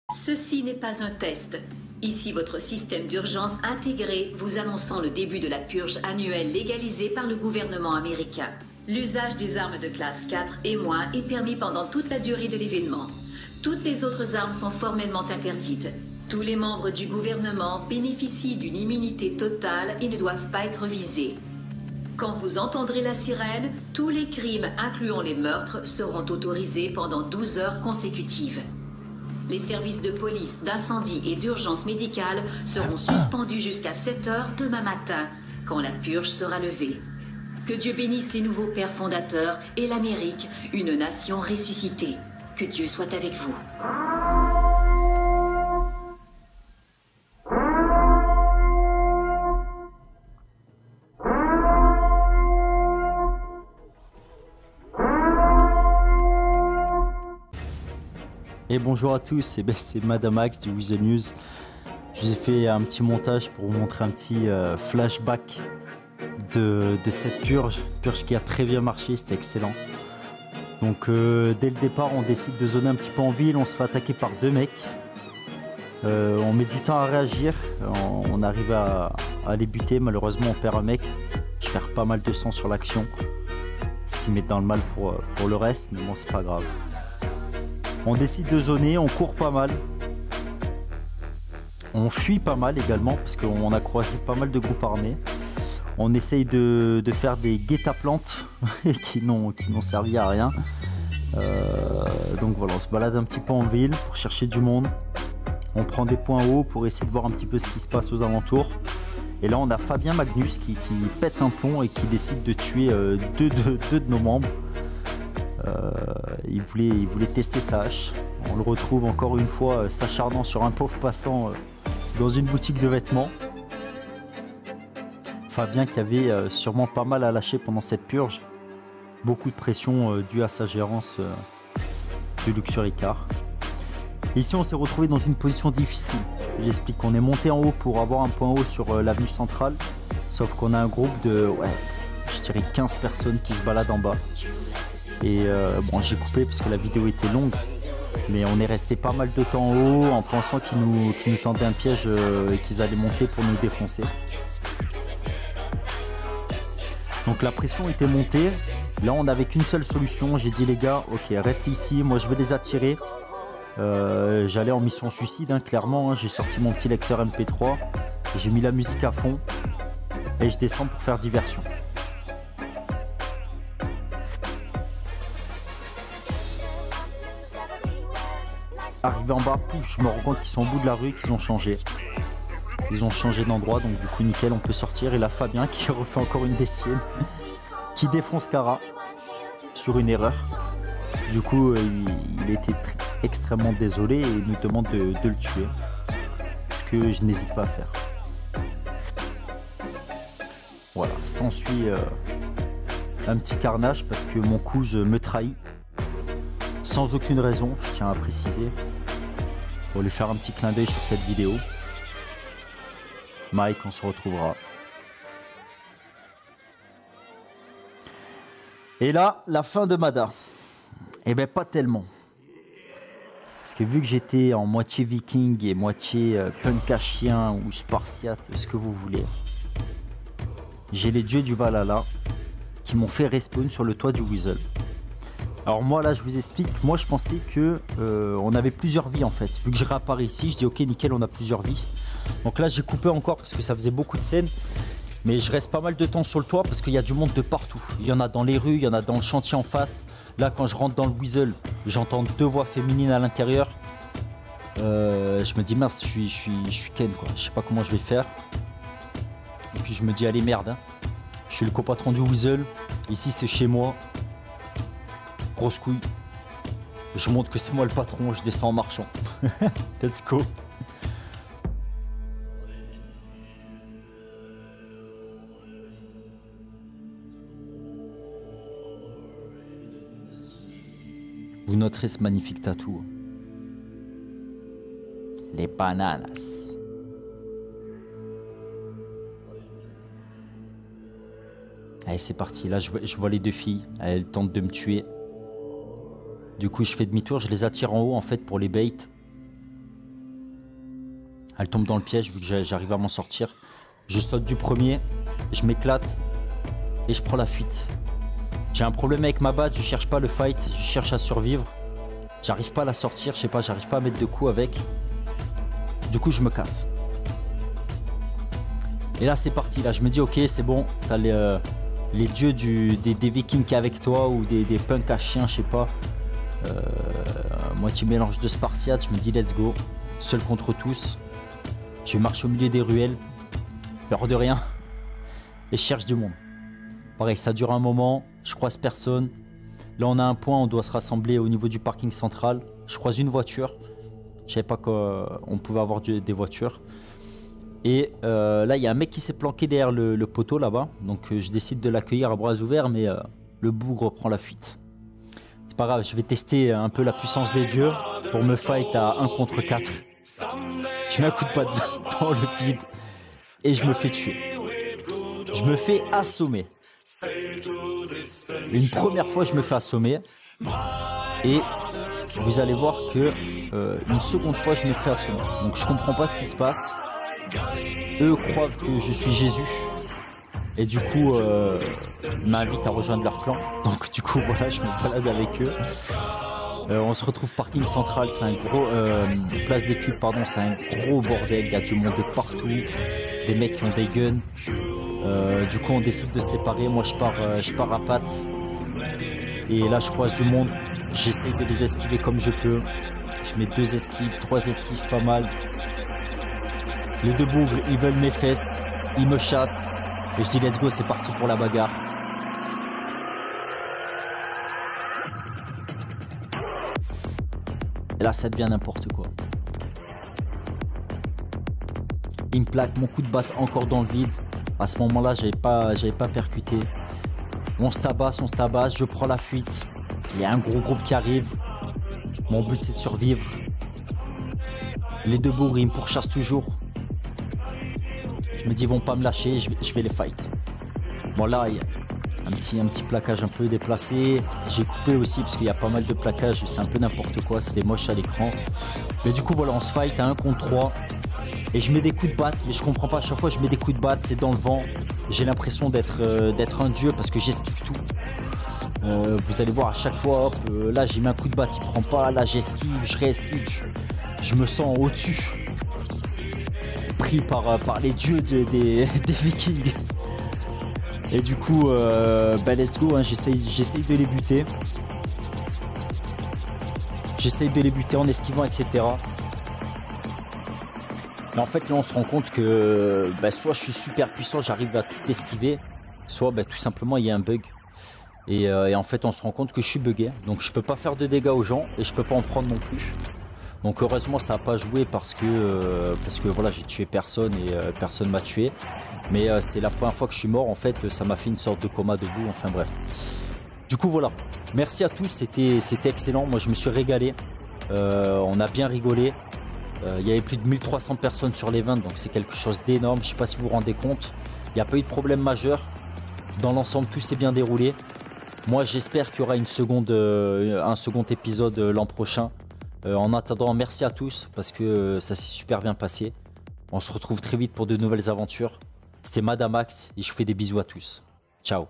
Ceci n'est pas un test. Ici votre système d'urgence intégré vous annonçant le début de la purge annuelle légalisée par le gouvernement américain. L'usage des armes de classe 4 et moins est permis pendant toute la durée de l'événement. Toutes les autres armes sont formellement interdites. Tous les membres du gouvernement bénéficient d'une immunité totale et ne doivent pas être visés. Quand vous entendrez la sirène, tous les crimes, incluant les meurtres, seront autorisés pendant 12 heures consécutives. Les services de police, d'incendie et d'urgence médicale seront suspendus jusqu'à 7 heures demain matin, quand la purge sera levée. Que Dieu bénisse les nouveaux pères fondateurs et l'Amérique, une nation ressuscitée. Que Dieu soit avec vous. Et bonjour à tous, c'est Madame Axe du Weasel News. Je vous ai fait un petit montage pour vous montrer un petit flashback de cette purge qui a très bien marché, c'était excellent. Donc dès le départ on décide de zoner un petit peu en ville, on se fait attaquer par deux mecs. On met du temps à réagir, on arrive à les buter, malheureusement on perd un mec. Je perds pas mal de sang sur l'action, ce qui met dans le mal pour le reste, mais bon c'est pas grave. On décide de zoner, on court pas mal. On fuit pas mal également parce qu'on a croisé pas mal de groupes armés. On essaye de faire des guet-apens qui n'ont servi à rien. Donc voilà, on se balade un petit peu en ville pour chercher du monde. On prend des points hauts pour essayer de voir un petit peu ce qui se passe aux alentours. Et là on a Fabien Magnus qui pète un plomb et qui décide de tuer deux de nos membres. Il voulait tester sa hache. On le retrouve encore une fois s'acharnant sur un pauvre passant dans une boutique de vêtements. Fabien qui avait sûrement pas mal à lâcher pendant cette purge. Beaucoup de pression due à sa gérance du Luxury Car. Ici on s'est retrouvé dans une position difficile. J'explique qu'on est monté en haut pour avoir un point haut sur l'avenue centrale. Sauf qu'on a un groupe de, je dirais 15 personnes qui se baladent en bas. Et bon, j'ai coupé parce que la vidéo était longue, mais on est resté pas mal de temps en haut en pensant qu'ils nous tendaient un piège et qu'ils allaient monter pour nous défoncer. Donc la pression était montée. Là on n'avait qu'une seule solution. J'ai dit les gars, ok, restez ici, moi je vais les attirer. J'allais en mission suicide, hein, clairement. Hein. J'ai sorti mon petit lecteur MP3, j'ai mis la musique à fond et je descends pour faire diversion. Arrivé en bas, pouf, je me rends compte qu'ils sont au bout de la rue et qu'ils ont changé. Ils ont changé d'endroit, donc du coup nickel, on peut sortir. Et là Fabien qui refait encore une des siennes, qui défonce Cara sur une erreur. Du coup il était extrêmement désolé et nous demande de le tuer. Ce que je n'hésite pas à faire. Voilà, s'ensuit un petit carnage parce que mon cousin me trahit. Sans aucune raison, je tiens à préciser. Pour lui faire un petit clin d'œil sur cette vidéo. Mike, on se retrouvera. Et là, la fin de Mada. Eh ben pas tellement. Parce que vu que j'étais en moitié viking et moitié punk à chien ou spartiate, ce que vous voulez, j'ai les dieux du Valhalla qui m'ont fait respawn sur le toit du Weasel. Alors moi là je vous explique, moi je pensais que on avait plusieurs vies en fait. Vu que je réapparais ici, je dis ok nickel, on a plusieurs vies. Donc là j'ai coupé encore parce que ça faisait beaucoup de scènes. Mais je reste pas mal de temps sur le toit parce qu'il y a du monde de partout. Il y en a dans les rues, il y en a dans le chantier en face. Là quand je rentre dans le Weasel, j'entends deux voix féminines à l'intérieur. Je me dis mince, je suis Ken quoi, je sais pas comment je vais faire. Et puis je me dis allez merde, hein. Je suis le copatron du Weasel, ici c'est chez moi. Grosse couille. Je montre que c'est moi le patron, je descends en marchant. Let's go. Vous noterez ce magnifique tatou. Les bananas. Allez, c'est parti. Là, je vois les deux filles. Elles tentent de me tuer. Du coup, je fais demi-tour. Je les attire en haut, en fait, pour les bait. Elle tombe dans le piège vu que j'arrive à m'en sortir. Je saute du premier, je m'éclate et je prends la fuite. J'ai un problème avec ma batte, je cherche pas le fight, je cherche à survivre. J'arrive pas à la sortir, je sais pas, j'arrive pas à mettre de coups avec. Du coup, je me casse. Et là, c'est parti. Là, je me dis, ok, c'est bon. T'as les dieux des Vikings qui est avec toi ou des punks à chiens, je sais pas. Moitié mélange de Spartiates. Je me dis, let's go. Seul contre tous. Je marche au milieu des ruelles. Peur de rien. Et je cherche du monde. Pareil, ça dure un moment. Je croise personne. Là, on a un point. On doit se rassembler au niveau du parking central. Je croise une voiture. Je savais pas qu'on pouvait avoir des voitures. Et là, il y a un mec qui s'est planqué derrière le poteau là-bas. Donc, je décide de l'accueillir à bras ouverts, mais le bougre prend la fuite. C'est pas grave, je vais tester un peu la puissance des dieux pour me fight à 1 contre 4. Je mets un coup de patte dans le vide et je me fais tuer. Je me fais assommer. Une première fois, je me fais assommer. Et vous allez voir que une seconde fois, je me fais assommer. Donc, je comprends pas ce qui se passe. Eux croient que je suis Jésus et du coup ils m'invitent à rejoindre leur clan. Donc du coup voilà, je me balade avec eux. On se retrouve parking central, c'est un gros place des cubes, pardon, c'est un gros bordel. Il y a du monde de partout, des mecs qui ont des guns. Du coup on décide de se séparer. Moi je pars à pattes et là je croise du monde. J'essaye de les esquiver comme je peux. Je mets 2 esquives, 3 esquives, pas mal. Les 2 bougres, ils veulent mes fesses, ils me chassent. Et je dis let's go, c'est parti pour la bagarre. Et là, ça devient n'importe quoi. Il me plaque mon coup de batte encore dans le vide. À ce moment-là, j'avais pas percuté. On se tabasse, je prends la fuite. Il y a un gros groupe qui arrive. Mon but, c'est de survivre. Les 2 bougres, ils me pourchassent toujours. Je me dis, ils vont pas me lâcher, je vais les fight. Bon là, il y a un petit plaquage un peu déplacé. J'ai coupé aussi parce qu'il y a pas mal de plaquages, c'est un peu n'importe quoi, c'était moche à l'écran. Mais du coup voilà, on se fight à 1 contre 3. Et je mets des coups de batte, mais je comprends pas, à chaque fois je mets des coups de batte, c'est dans le vent. J'ai l'impression d'être un dieu parce que j'esquive tout. Vous allez voir à chaque fois, hop, là j'ai mis un coup de batte, il prend pas, là j'esquive, je réesquive, je me sens au-dessus. Pris par les dieux des Vikings. Et du coup, let's go, hein, j'essaye de les buter. J'essaye de les buter en esquivant, etc. Mais en fait, là, on se rend compte que soit je suis super puissant, j'arrive à tout esquiver, soit tout simplement, il y a un bug. Et en fait, on se rend compte que je suis bugué. Donc, je peux pas faire de dégâts aux gens et je peux pas en prendre non plus. Donc heureusement ça n'a pas joué parce que voilà, j'ai tué personne et personne m'a tué. Mais c'est la première fois que je suis mort en fait, ça m'a fait une sorte de coma debout, enfin bref. Du coup voilà, merci à tous, c'était excellent, moi je me suis régalé. On a bien rigolé. Il y avait plus de 1300 personnes sur l'event, donc c'est quelque chose d'énorme, je sais pas si vous vous rendez compte. Il n'y a pas eu de problème majeur. Dans l'ensemble tout s'est bien déroulé. Moi j'espère qu'il y aura un second épisode l'an prochain. En attendant, merci à tous parce que ça s'est super bien passé. On se retrouve très vite pour de nouvelles aventures. C'était Madamax et je vous fais des bisous à tous. Ciao.